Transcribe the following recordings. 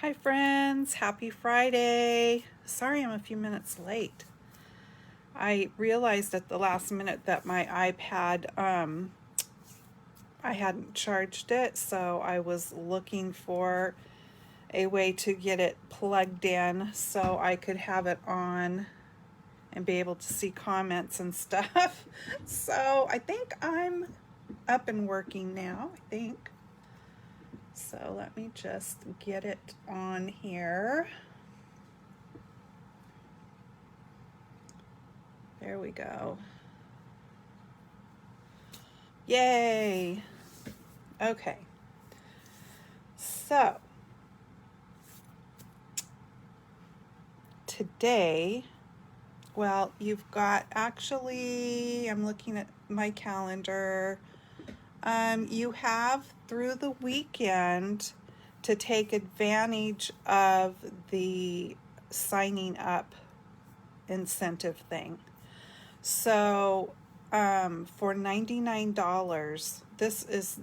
Hi friends, happy Friday. Sorry I'm a few minutes late. I realized at the last minute that my iPad, I hadn't charged it, so I was looking for a way to get it plugged in so I could have it on and be able to see comments and stuff. So I think I'm up and working now, I think. So let me just get it on here. There we go. Yay! Okay. So, today, well, you've got actually, I'm looking at my calendar. You have through the weekend to take advantage of the signing up incentive thing. So, for $99, this is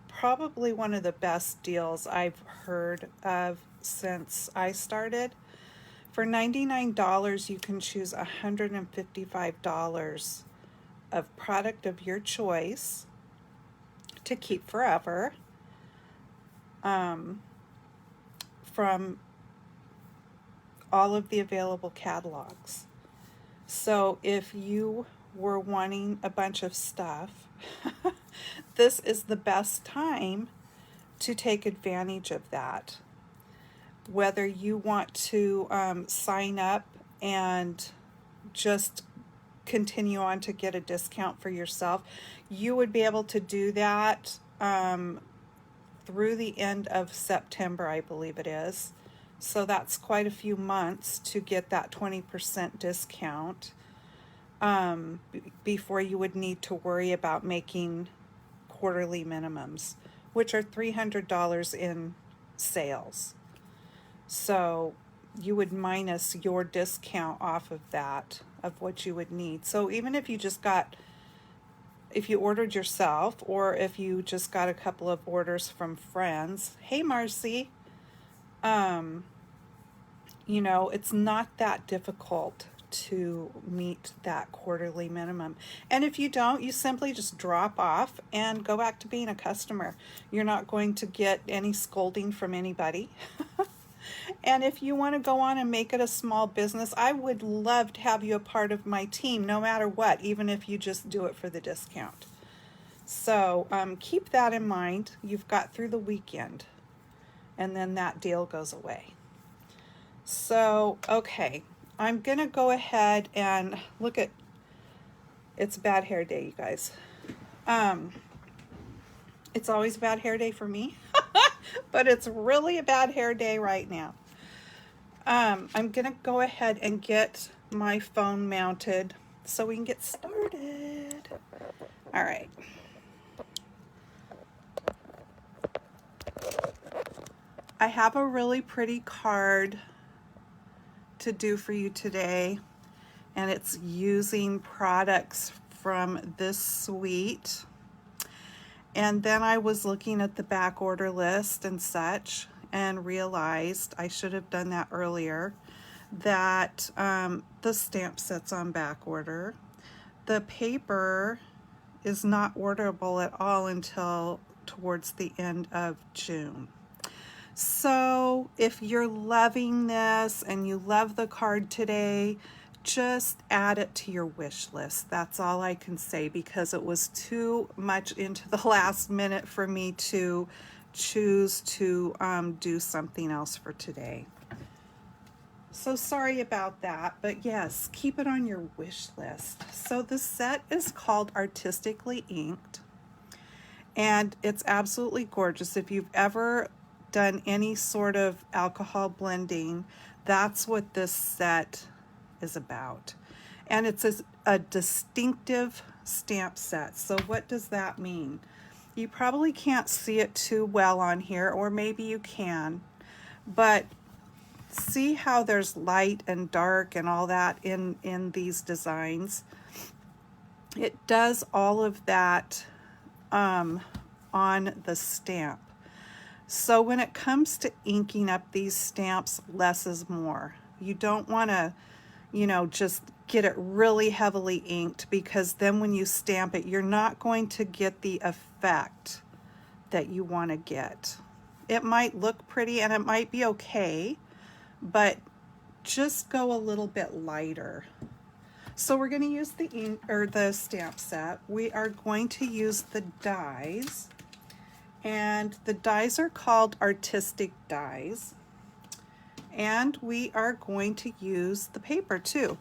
probably one of the best deals I've heard of since I started. For $99, you can choose $155 of product of your choice to keep forever from all of the available catalogs. So if you were wanting a bunch of stuff, this is the best time to take advantage of that. Whether you want to sign up and just continue on to get a discount for yourself, you would be able to do that through the end of September, I believe it is. So that's quite a few months to get that 20% discount before you would need to worry about making quarterly minimums, which are $300 in sales. So you would minus your discount off of that, of what you would need. So even if you just got, if you ordered yourself, or if you just got a couple of orders from friends, hey Marcy, it's not that difficult to meet that quarterly minimum. And if you don't, you simply just drop off and go back to being a customer. You're not going to get any scolding from anybody. And if you want to go on and make it a small business, I would love to have you a part of my team, no matter what, even if you just do it for the discount. So keep that in mind. You've got through the weekend, and then that deal goes away. So, okay, I'm going to go ahead and look at, it's a bad hair day, you guys. It's always a bad hair day for me, but it's really a bad hair day right now. I'm going to go ahead and get my phone mounted so we can get started. All right. I have a really pretty card to do for you today, and it's using products from this suite. And then I was looking at the back order list and such and realized, I should have done that earlier, that the stamp set's on back order. The paper is not orderable at all until towards the end of June. So if you're loving this and you love the card today, just add it to your wish list. That's all I can say, because it was too much into the last minute for me to choose to do something else for today. So sorry about that, but yes, keep it on your wish list. So the set is called Artistically Inked, and it's absolutely gorgeous. If you've ever done any sort of alcohol blending, that's what this set is about. And it's a distinctive stamp set. So what does that mean? You probably can't see it too well on here, or maybe you can, but see how there's light and dark and all that in these designs. It does all of that on the stamp. So when it comes to inking up these stamps, less is more. You don't want to, just get it really heavily inked, because then when you stamp it, you're not going to get the effect that you want to get. It might look pretty and it might be okay, but just go a little bit lighter. So we're going to use the ink or the stamp set. We are going to use the dies, and the dies are called artistic dies. And we are going to use the paper too.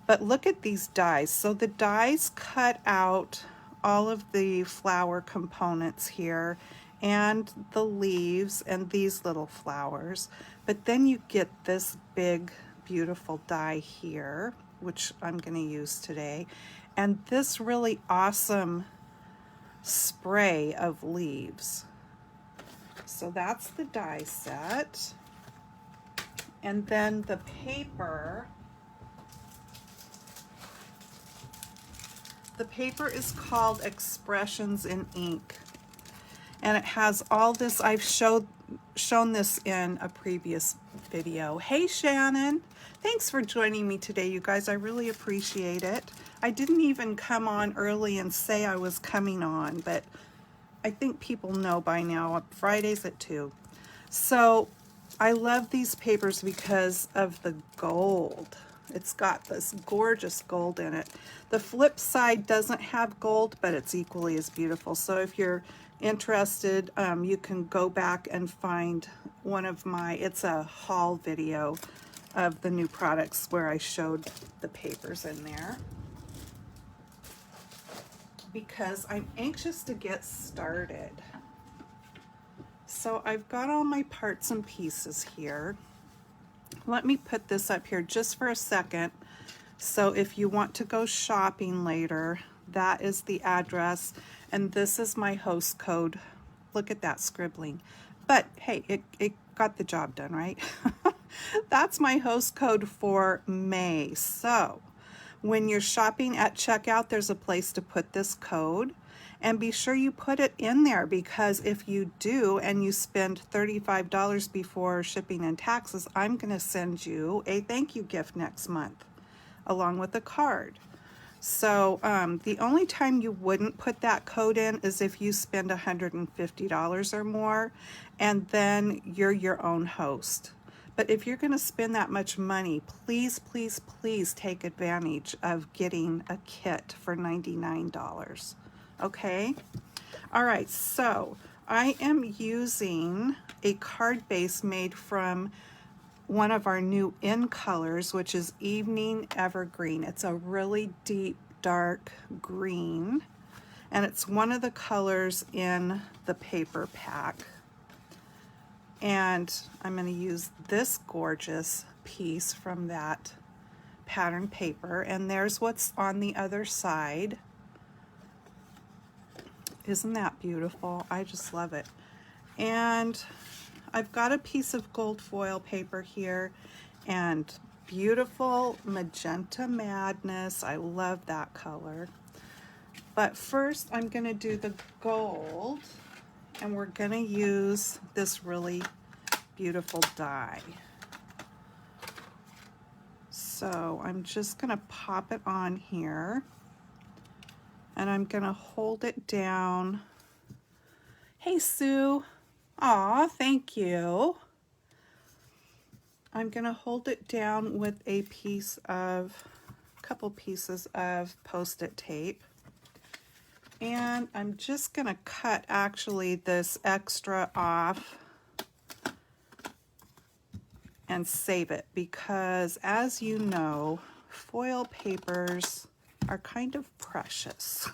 But look at these dies. So the dies cut out all of the flower components here and the leaves and these little flowers. But then you get this big, beautiful die here, which I'm going to use today. And this really awesome spray of leaves. So that's the die set. And then the paper. The paper is called Expressions in Ink, and it has all this. I've shown this in a previous video. Hey Shannon, thanks for joining me today, you guys. I really appreciate it. I didn't even come on early and say I was coming on, but I think people know by now. Fridays at 2. So I love these papers because of the gold. It's got this gorgeous gold in it. The flip side doesn't have gold, but it's equally as beautiful. So if you're interested, you can go back and find one of it's a haul video of the new products where I showed the papers in there, because I'm anxious to get started. So I've got all my parts and pieces here. Let me put this up here just for a second. So if you want to go shopping later, that is the address, and this is my host code. Look at that scribbling. But hey, it got the job done, right? That's my host code for May. So when you're shopping at checkout, there's a place to put this code. And be sure you put it in there, because if you do and you spend $35 before shipping and taxes, I'm going to send you a thank you gift next month along with a card. So the only time you wouldn't put that code in is if you spend $150 or more, and then you're your own host. But if you're going to spend that much money, please, please, please take advantage of getting a kit for $99. Okay? All right, so I am using a card base made from one of our new in colors, which is Evening Evergreen. It's a really deep, dark green, and it's one of the colors in the paper pack. And I'm going to use this gorgeous piece from that pattern paper, and there's what's on the other side. Isn't that beautiful? I just love it. And I've got a piece of gold foil paper here, and beautiful Magenta Madness. I love that color. But first I'm going to do the gold, and we're going to use this really beautiful die. So I'm just going to pop it on here, and I'm going to hold it down. Hey Sue. Aw, thank you. I'm going to hold it down with a couple pieces of Post-it tape. And I'm just going to cut actually this extra off and save it, because as you know, foil papers are kind of precious.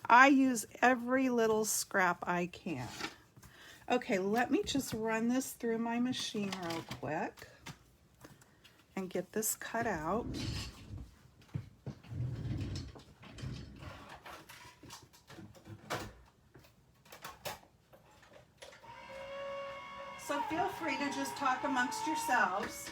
I use every little scrap I can. Okay, let me just run this through my machine real quick and get this cut out. So feel free to just talk amongst yourselves.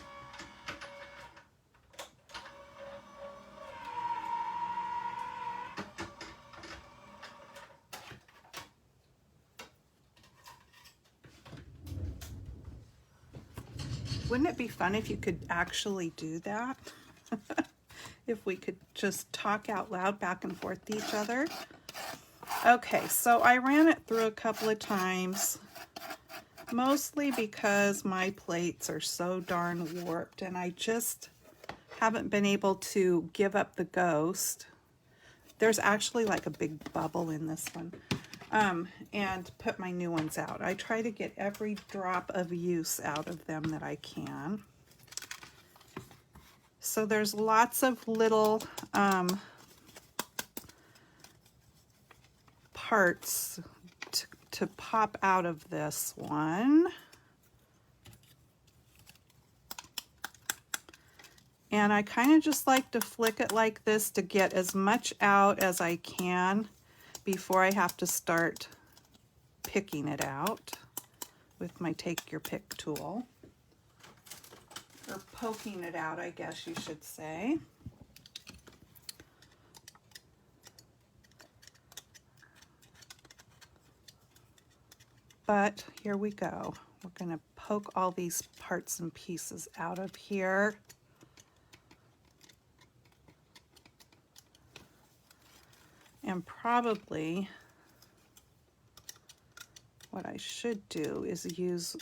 Wouldn't it be fun if you could actually do that? If we could just talk out loud back and forth to each other. Okay, so I ran it through a couple of times, mostly because my plates are so darn warped and I just haven't been able to give up the ghost. There's actually like a big bubble in this one. And put my new ones out. I try to get every drop of use out of them that I can. So there's lots of little parts to pop out of this one. And I kind of just like to flick it like this to get as much out as I can before I have to start picking it out with my take your pick tool, or poking it out, I guess you should say. But here we go. We're going to poke all these parts and pieces out of here. And probably what I should do is use,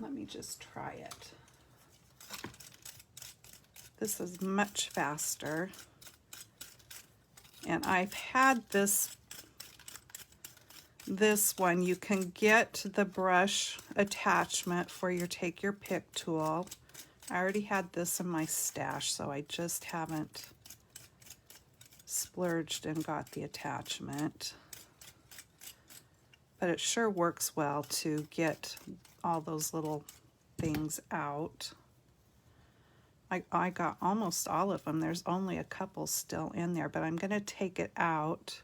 let me just try it. This is much faster. And I've had this one. You can get the brush attachment for your take your pick tool. I already had this in my stash, so I just haven't splurged and got the attachment. But it sure works well to get all those little things out. I got almost all of them. There's only a couple still in there, but I'm going to take it out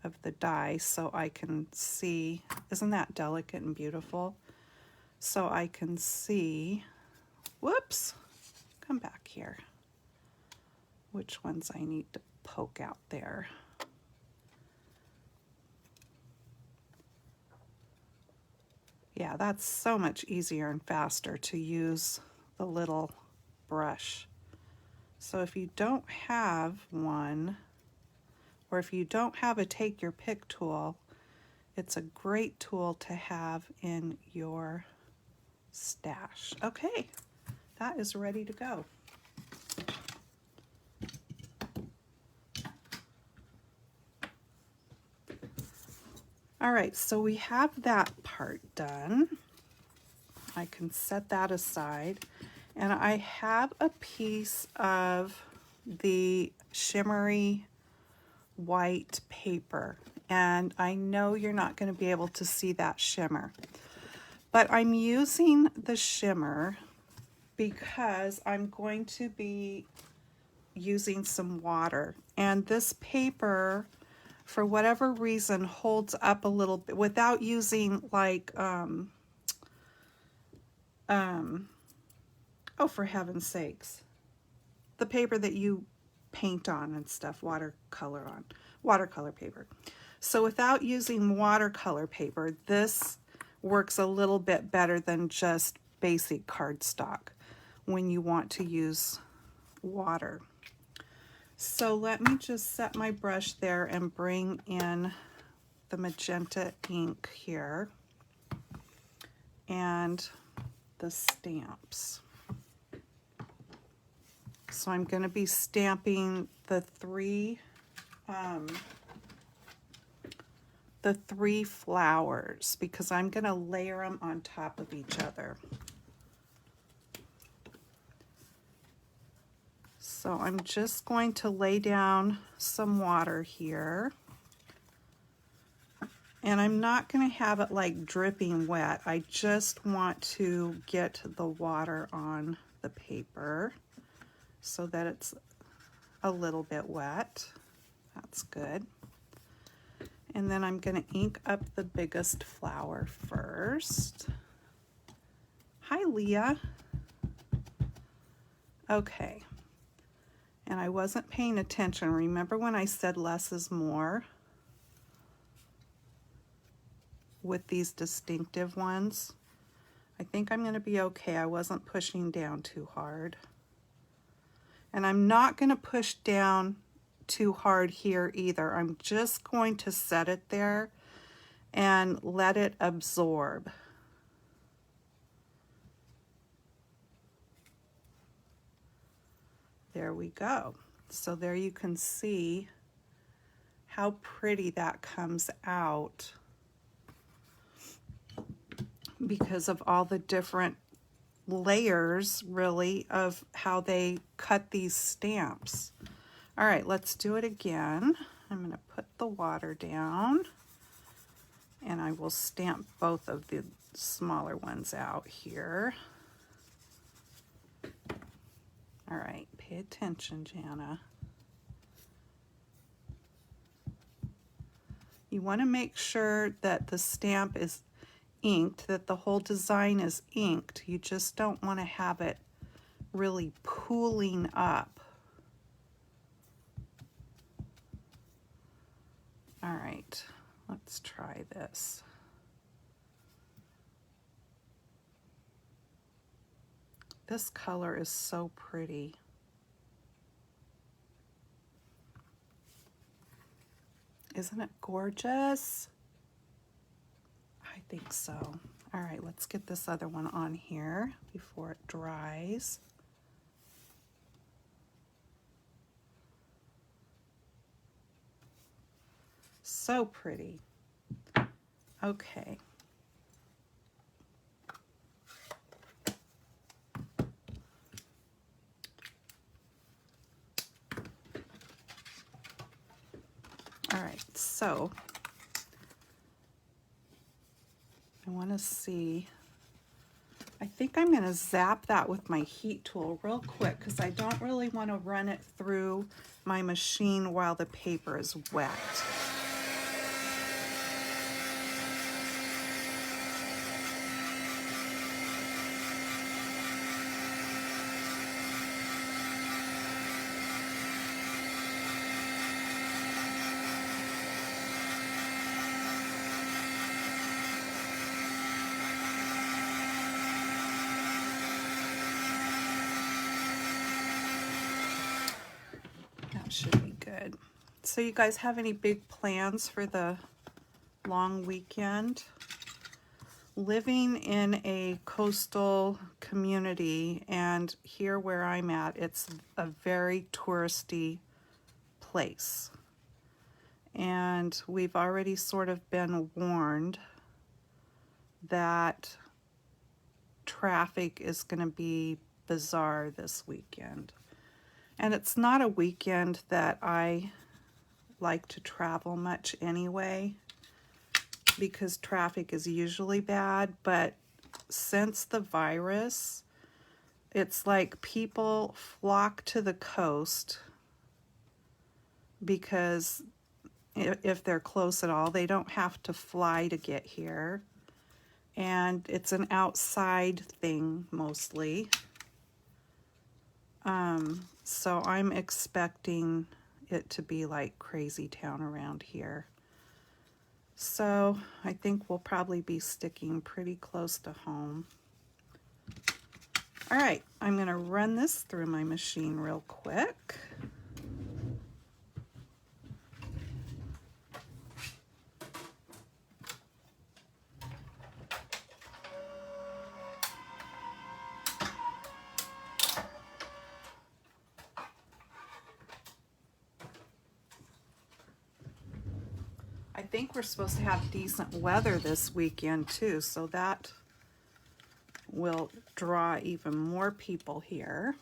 of the die so I can see. Isn't that delicate and beautiful? So I can see, whoops, come back here, which ones I need to poke out there. Yeah, that's so much easier and faster to use the little brush. So if you don't have one, or if you don't have a take your pick tool, it's a great tool to have in your stash. Okay, that is ready to go. All right, so we have that part done. I can set that aside. And I have a piece of the shimmery white paper. And I know you're not going to be able to see that shimmer. But I'm using the shimmer because I'm going to be using some water. And this paper, for whatever reason, holds up a little bit without using like, oh, for heaven's sakes, the paper that you paint on and stuff, watercolor paper. So without using watercolor paper, this works a little bit better than just basic cardstock when you want to use water. So let me just set my brush there and bring in the magenta ink here and the stamps. So I'm going to be stamping the three flowers because I'm going to layer them on top of each other. So I'm just going to lay down some water here. And I'm not going to have it like dripping wet. I just want to get the water on the paper so that it's a little bit wet. That's good. And then I'm going to ink up the biggest flower first. Hi, Leah. Okay. And I wasn't paying attention. Remember when I said less is more? with these distinctive ones. I think I'm going to be okay. I wasn't pushing down too hard. And I'm not going to push down too hard here either. I'm just going to set it there and let it absorb. There we go. So there you can see how pretty that comes out because of all the different layers, really, of how they cut these stamps. All right, let's do it again. I'm going to put the water down, and I will stamp both of the smaller ones out here. All right, pay attention, Jana. You want to make sure that the stamp is inked, that the whole design is inked. You just don't want to have it really pooling up. All right, let's try this. This color is so pretty. Isn't it gorgeous? I think so. All right, let's get this other one on here before it dries. So pretty. Okay. All right, so I want to see, I think I'm going to zap that with my heat tool real quick because I don't really want to run it through my machine while the paper is wet. Should be good. So you guys have any big plans for the long weekend? Living in a coastal community, and here where I'm at, it's a very touristy place. And we've already sort of been warned that traffic is going to be bizarre this weekend. And it's not a weekend that I like to travel much anyway because traffic is usually bad, but since the virus, it's like people flock to the coast because if they're close at all, they don't have to fly to get here. And it's an outside thing mostly. So I'm expecting it to be like crazy town around here. So I think we'll probably be sticking pretty close to home. All right, I'm going to run this through my machine real quick. I think we're supposed to have decent weather this weekend too, so that will draw even more people here.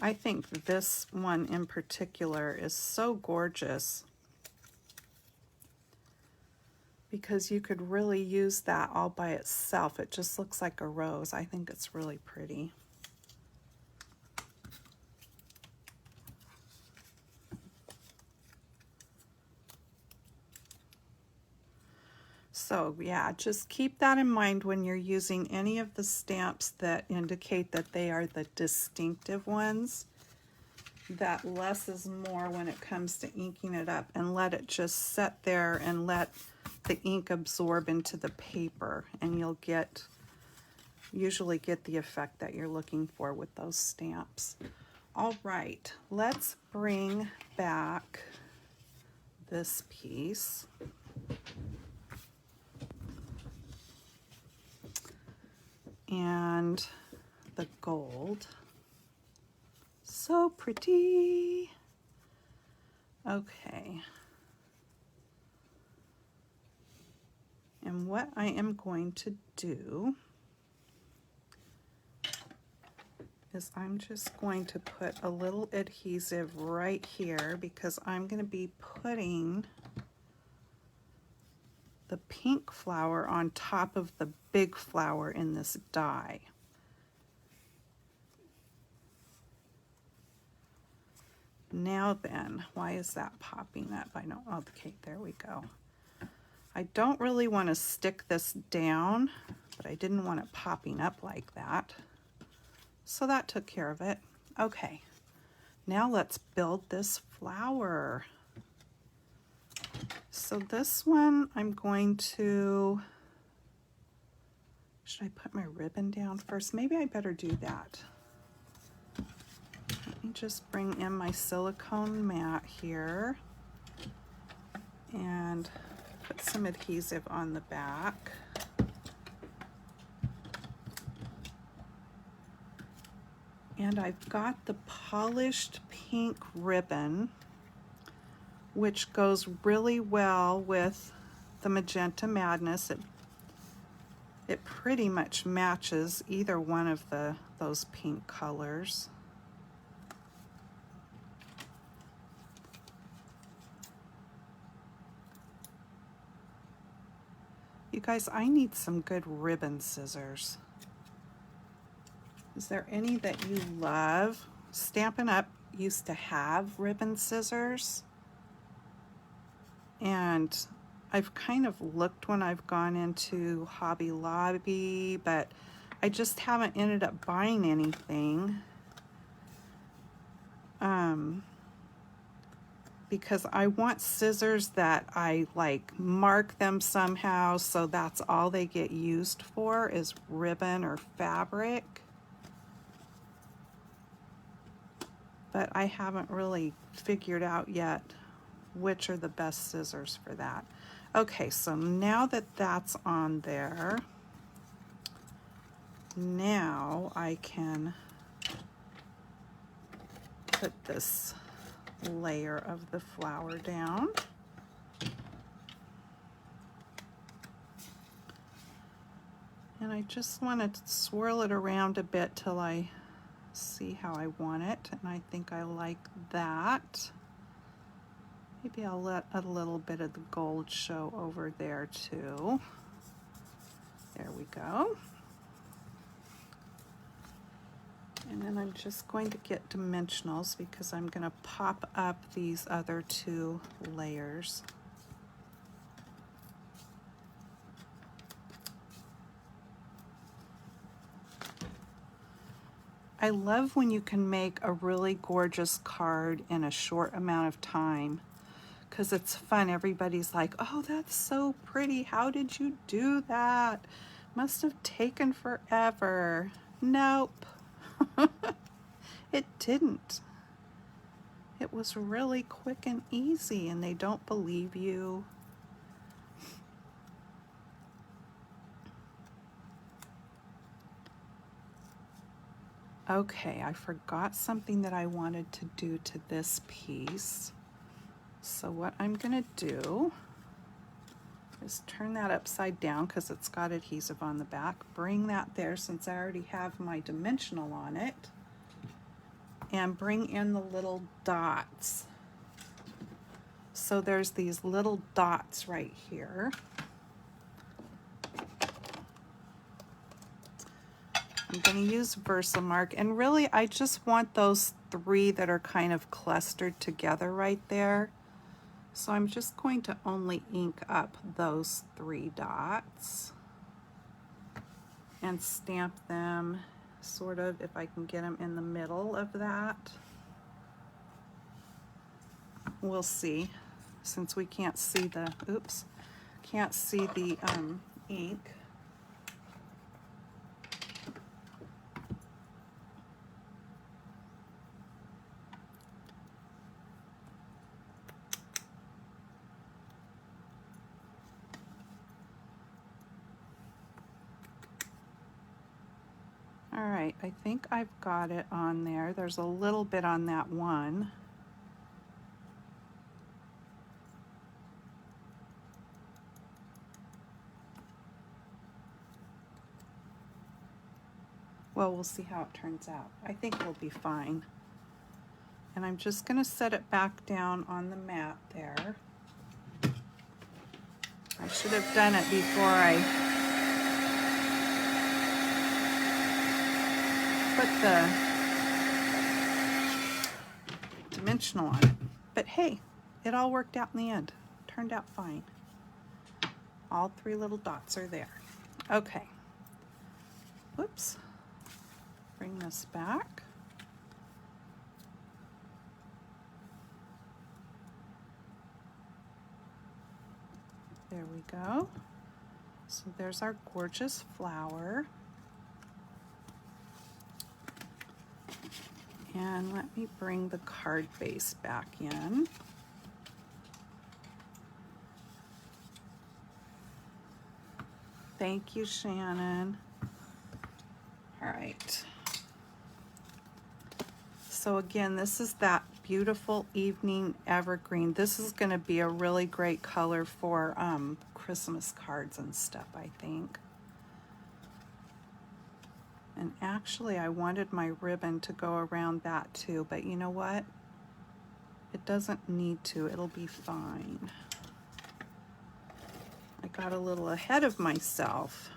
I think this one in particular is so gorgeous because you could really use that all by itself. It just looks like a rose. I think it's really pretty. So yeah, just keep that in mind when you're using any of the stamps that indicate that they are the distinctive ones, that less is more when it comes to inking it up, and let it just set there and let the ink absorb into the paper, and you'll usually get the effect that you're looking for with those stamps. All right, let's bring back this piece. And the gold. So pretty. Okay. And what I am going to do is I'm just going to put a little adhesive right here, because I'm going to be putting the pink flower on top of the big flower in this die. Now then, why is that popping up? I don't, okay, there we go. I don't really want to stick this down, but I didn't want it popping up like that. So that took care of it. Okay, now let's build this flower. So this one I'm going to, should I put my ribbon down first? Maybe I better do that. Let me just bring in my silicone mat here and put some adhesive on the back. And I've got the polished pink ribbon, which goes really well with the Magenta Madness. It pretty much matches either one of those pink colors. You guys, I need some good ribbon scissors. Is there any that you love? Stampin' Up! Used to have ribbon scissors, and I've kind of looked when I've gone into Hobby Lobby, but I just haven't ended up buying anything because I want scissors that I like mark them somehow, so that's all they get used for is ribbon or fabric. But I haven't really figured out yet which are the best scissors for that. Okay, so now that that's on there, now I can put this layer of the flower down. And I just want to swirl it around a bit till I see how I want it, and I think I like that. Maybe I'll let a little bit of the gold show over there too. There we go. And then I'm just going to get dimensionals because I'm going to pop up these other two layers. I love when you can make a really gorgeous card in a short amount of time, because it's fun. Everybody's like, oh, that's so pretty. How did you do that? Must have taken forever. Nope. It didn't. It was really quick and easy, and they don't believe you. Okay, I forgot something that I wanted to do to this piece. So what I'm gonna do is turn that upside down because it's got adhesive on the back. Bring that there since I already have my dimensional on it. And bring in the little dots. So there's these little dots right here. I'm going to use Versamark, and really I just want those three that are kind of clustered together right there. So I'm just going to only ink up those 3 dots and stamp them sort of, if I can get them in the middle of that. We'll see, since we can't see the, oops, can't see the ink. All right, I think I've got it on there. There's a little bit on that one. Well, we'll see how it turns out. I think it'll be fine. And I'm just going to set it back down on the mat there. I should have done it before I put the dimensional on it. But hey, it all worked out in the end. Turned out fine. All 3 little dots are there. Okay. Whoops. Bring this back. There we go. So there's our gorgeous flower. And let me bring the card base back in. Thank you, Shannon. All right. So again, this is that beautiful evening evergreen. This is going to be a really great color for Christmas cards and stuff, I think. And actually, I wanted my ribbon to go around that too, but you know what? It doesn't need to. It'll be fine. I got a little ahead of myself.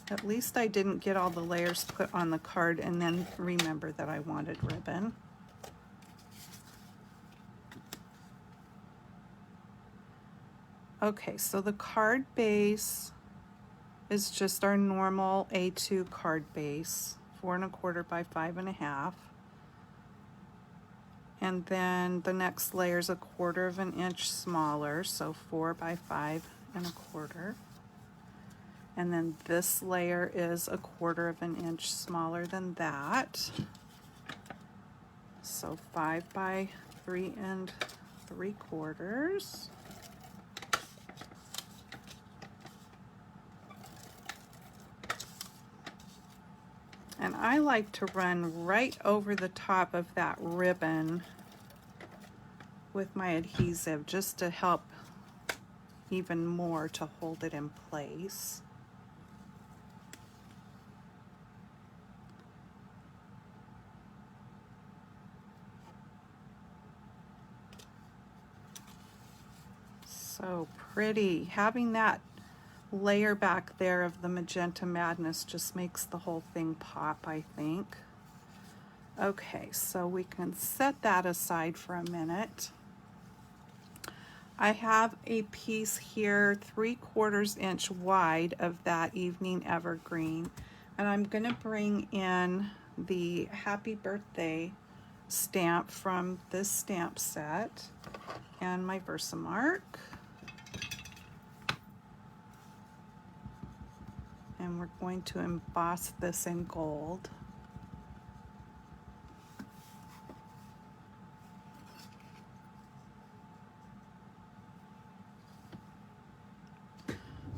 At least I didn't get all the layers put on the card and then remember that I wanted ribbon. Okay, so the card base is just our normal A2 card base, 4 1/4 by 5 1/2. And then the next layer is 1/4 of an inch smaller, so 4 by 5 1/4. And then this layer is 1/4 of an inch smaller than that. So 5 by 3 3/4. And I like to run right over the top of that ribbon with my adhesive just to help even more to hold it in place. So pretty. Having that layer back there of the Magenta Madness just makes the whole thing pop, I think. Okay, so we can set that aside for a minute. I have a piece here 3/4 inch wide of that evening evergreen, and I'm going to bring in the happy birthday stamp from this stamp set and my Versamark. And we're going to emboss this in gold.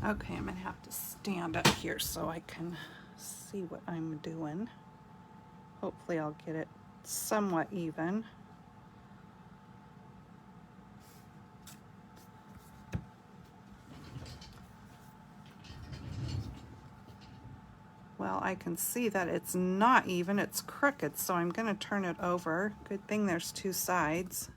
Okay, I'm gonna have to stand up here so I can see what I'm doing. Hopefully I'll get it somewhat even. Well, I can see that it's not even, it's crooked, so I'm going to turn it over. Good thing there's 2 sides.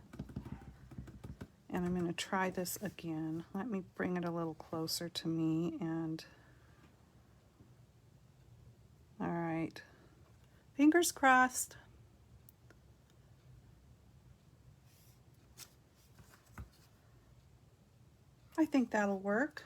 And I'm going to try this again. Let me bring it a little closer to me and... All right. Fingers crossed. I think that'll work.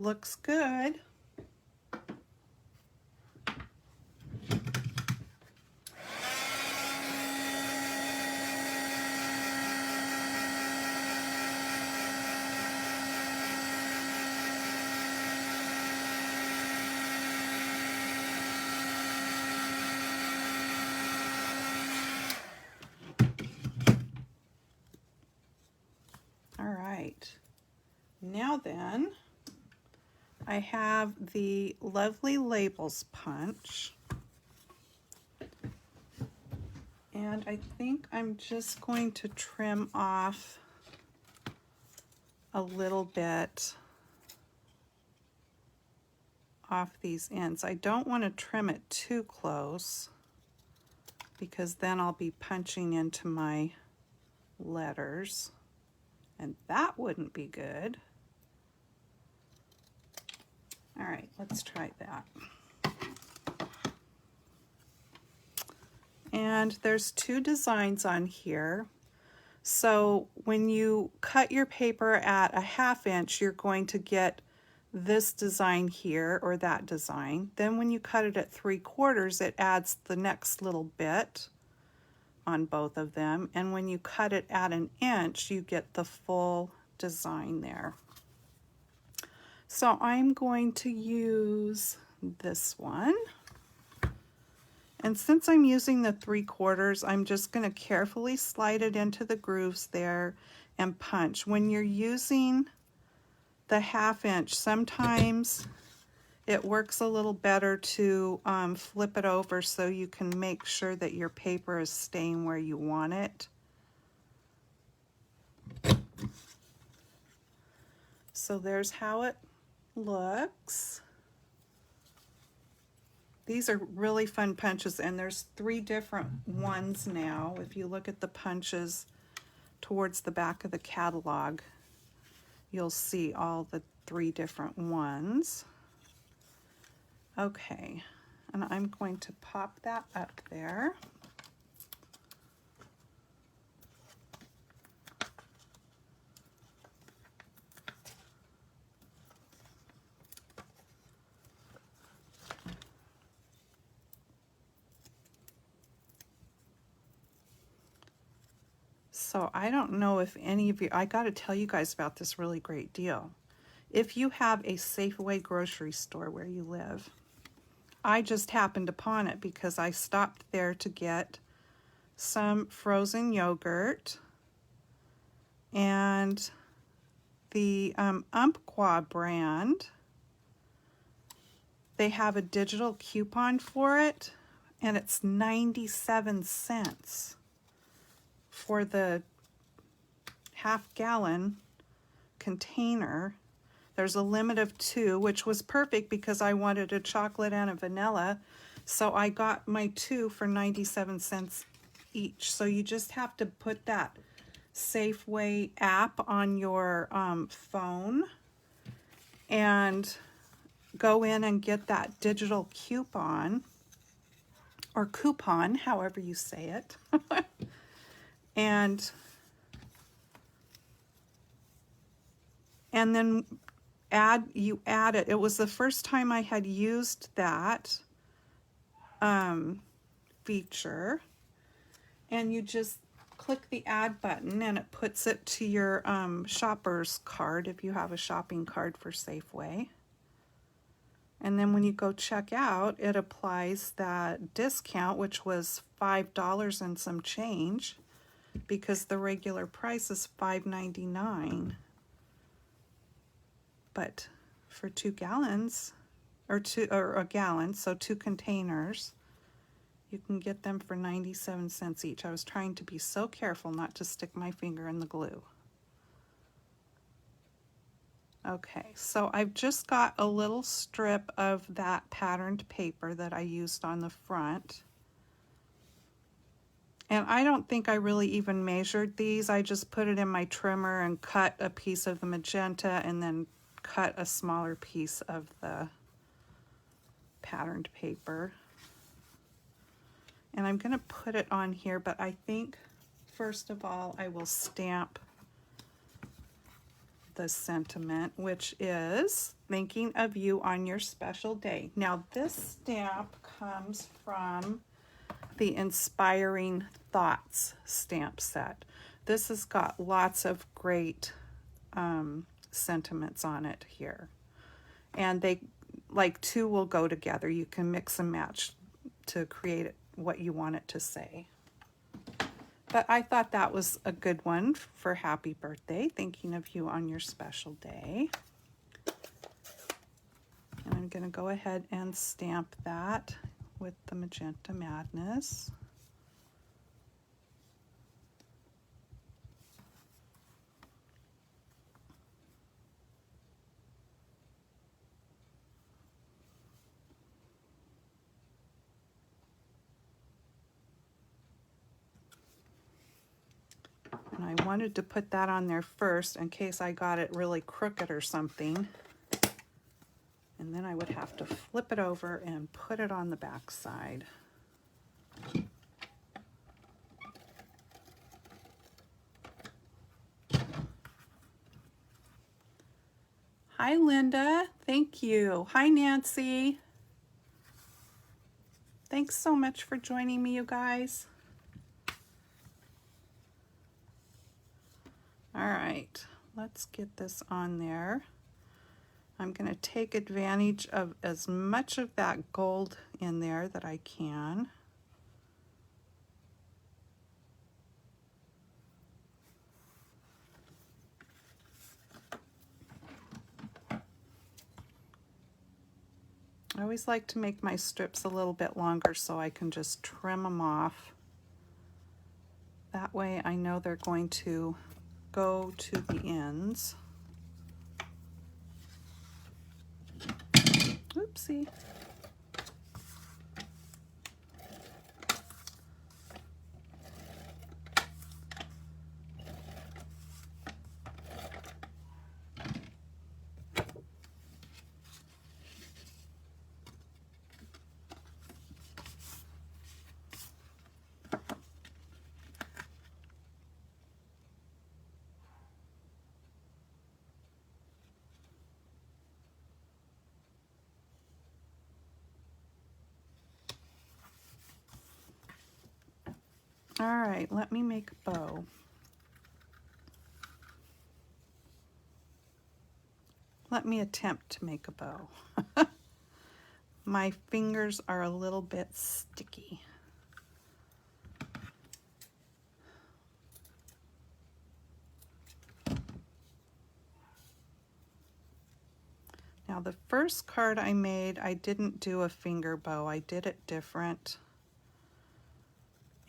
Looks good. All right. Now then, I have the Lovely Labels punch. And I think I'm just going to trim off a little bit off these ends. I don't want to trim it too close because then I'll be punching into my letters and that wouldn't be good. All right, let's try that. And there's two designs on here. So when you cut your paper at a 1/2 inch, you're going to get this design here or that design. Then when you cut it at 3/4, it adds the next little bit on both of them. And when you cut it at 1 inch, you get the full design there. So I'm going to use this one. And since I'm using the 3/4, I'm just going to carefully slide it into the grooves there and punch. When you're using the 1/2 inch, sometimes it works a little better to flip it over so you can make sure that your paper is staying where you want it. So there's how it looks. These are really fun punches, and there's 3 different ones now. If you look at the punches towards the back of the catalog, you'll see all the 3 different ones. Okay, and I'm going to pop that up there. So I don't know if any of you, I got to tell you guys about this really great deal. If you have a Safeway grocery store where you live, I just happened upon it because I stopped there to get some frozen yogurt and the Umpqua brand. They have a digital coupon for it and it's 97 cents for the 1/2 gallon container. There's a limit of 2, which was perfect because I wanted a chocolate and a vanilla. So I got my 2 for 97 cents each. So you just have to put that Safeway app on your phone and go in and get that digital coupon, or coupon, however you say it. and then you add it. It was the first time I had used that feature, and you just click the add button and it puts it to your shopper's card if you have a shopping card for Safeway. And then when you go check out, it applies that discount, which was $5 and some change, because the regular price is $5.99. But for 2 gallons, or a gallon, so 2 containers, you can get them for 97 cents each. I was trying to be so careful not to stick my finger in the glue. Okay, so I've just got a little strip of that patterned paper that I used on the front. And I don't think I really even measured these. I just put it in my trimmer and cut a piece of the magenta and then cut a smaller piece of the patterned paper. And I'm going to put it on here, but I think first of all I will stamp the sentiment, which is thinking of you on your special day. Now this stamp comes from the Inspiring Thoughts stamp set. This has got lots of great sentiments on it here, and they like two will go together. You can mix and match to create what you want it to say. But I thought that was a good one for happy birthday, thinking of you on your special day. And I'm going to go ahead and stamp that with the Magenta Madness. And I wanted to put that on there first in case I got it really crooked or something. And then I would have to flip it over and put it on the back side. Hi, Linda. Thank you. Hi, Nancy. Thanks so much for joining me, you guys. All right, let's get this on there. I'm going to take advantage of as much of that gold in there that I can. I always like to make my strips a little bit longer so I can just trim them off. That way I know they're going to go to the ends. Oopsie. All right, let me make a bow. Let me attempt to make a bow. My fingers are a little bit sticky. Now the first card I made, I didn't do a finger bow. I did it different.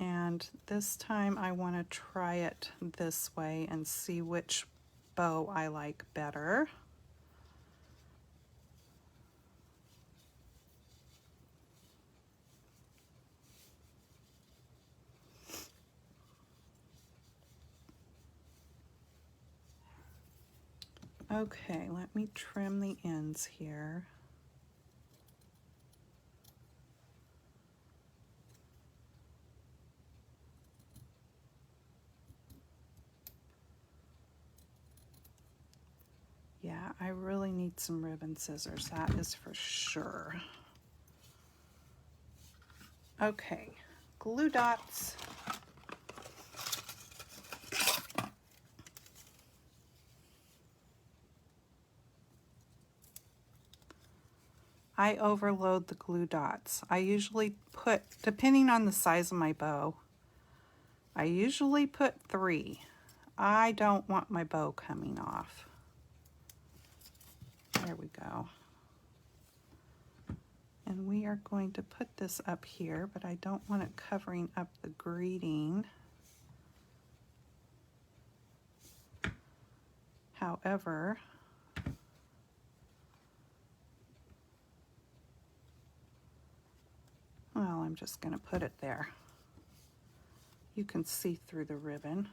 And this time I want to try it this way and see which bow I like better. Okay, let me trim the ends here. Yeah, I really need some ribbon scissors, that is for sure. Okay, glue dots. I overload the glue dots. I usually put, depending on the size of my bow, I usually put 3. I don't want my bow coming off. There we go. And we are going to put this up here, but I don't want it covering up the greeting. However, well, I'm just going to put it there. You can see through the ribbon.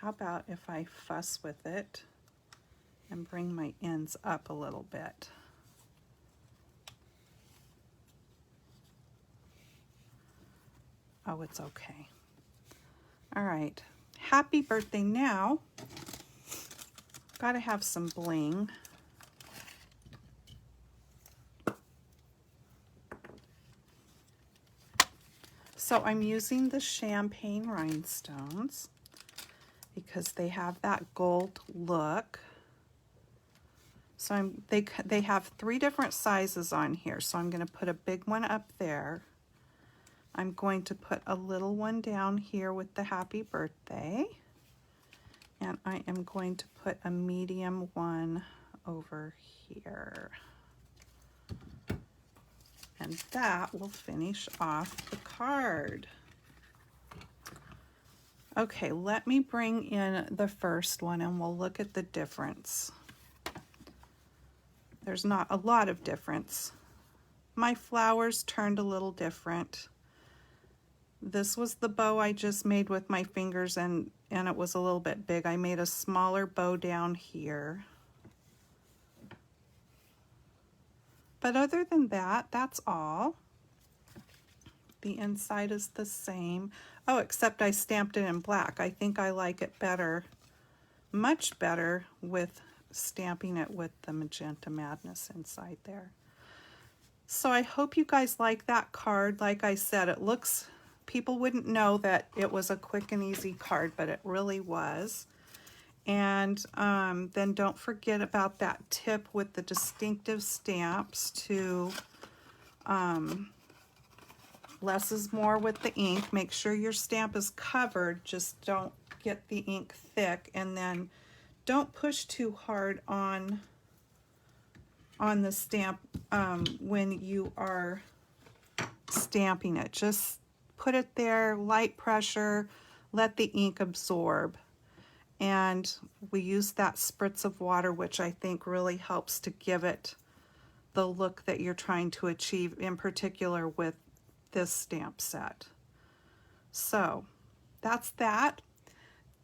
how about if I fuss with it and bring my ends up a little bit? Oh, it's okay. All right, happy birthday now. Gotta have some bling. So I'm using the champagne rhinestones because they have that gold look. So they have 3 different sizes on here. So I'm going to put a big one up there. I'm going to put a little one down here with the happy birthday. And I am going to put a medium one over here. And that will finish off the card. Okay, let me bring in the first one and we'll look at the difference. There's not a lot of difference. My flowers turned a little different. This was the bow I just made with my fingers and it was a little bit big. I made a smaller bow down here. But other than that, that's all. The inside is the same. Oh, except I stamped it in black. I think I like it better, much better, with stamping it with the Magenta Madness inside there. So I hope you guys like that card. Like I said, it looks, people wouldn't know that it was a quick and easy card, but it really was. And then don't forget about that tip with the distinctive stamps to less is more with the ink. Make sure your stamp is covered. Just don't get the ink thick, and then don't push too hard on the stamp when you are stamping it. Just put it there, light pressure, let the ink absorb. And we use that spritz of water, which I think really helps to give it the look that you're trying to achieve, in particular with this stamp set. So that's that.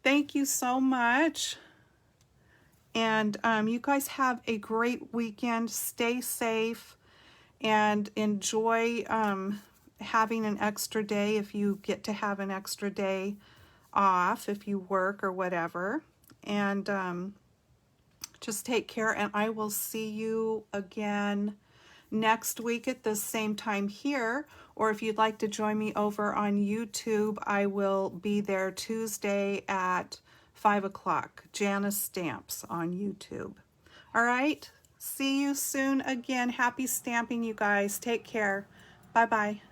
Thank you so much. And you guys have a great weekend. Stay safe and enjoy having an extra day if you get to have an extra day off if you work or whatever. And just take care, and I will see you again next week at the same time here. Or if you'd like to join me over on YouTube, I will be there Tuesday at 5 o'clock. Janice Stamps on YouTube. All right, see you soon again. Happy stamping, you guys. Take care. Bye-bye.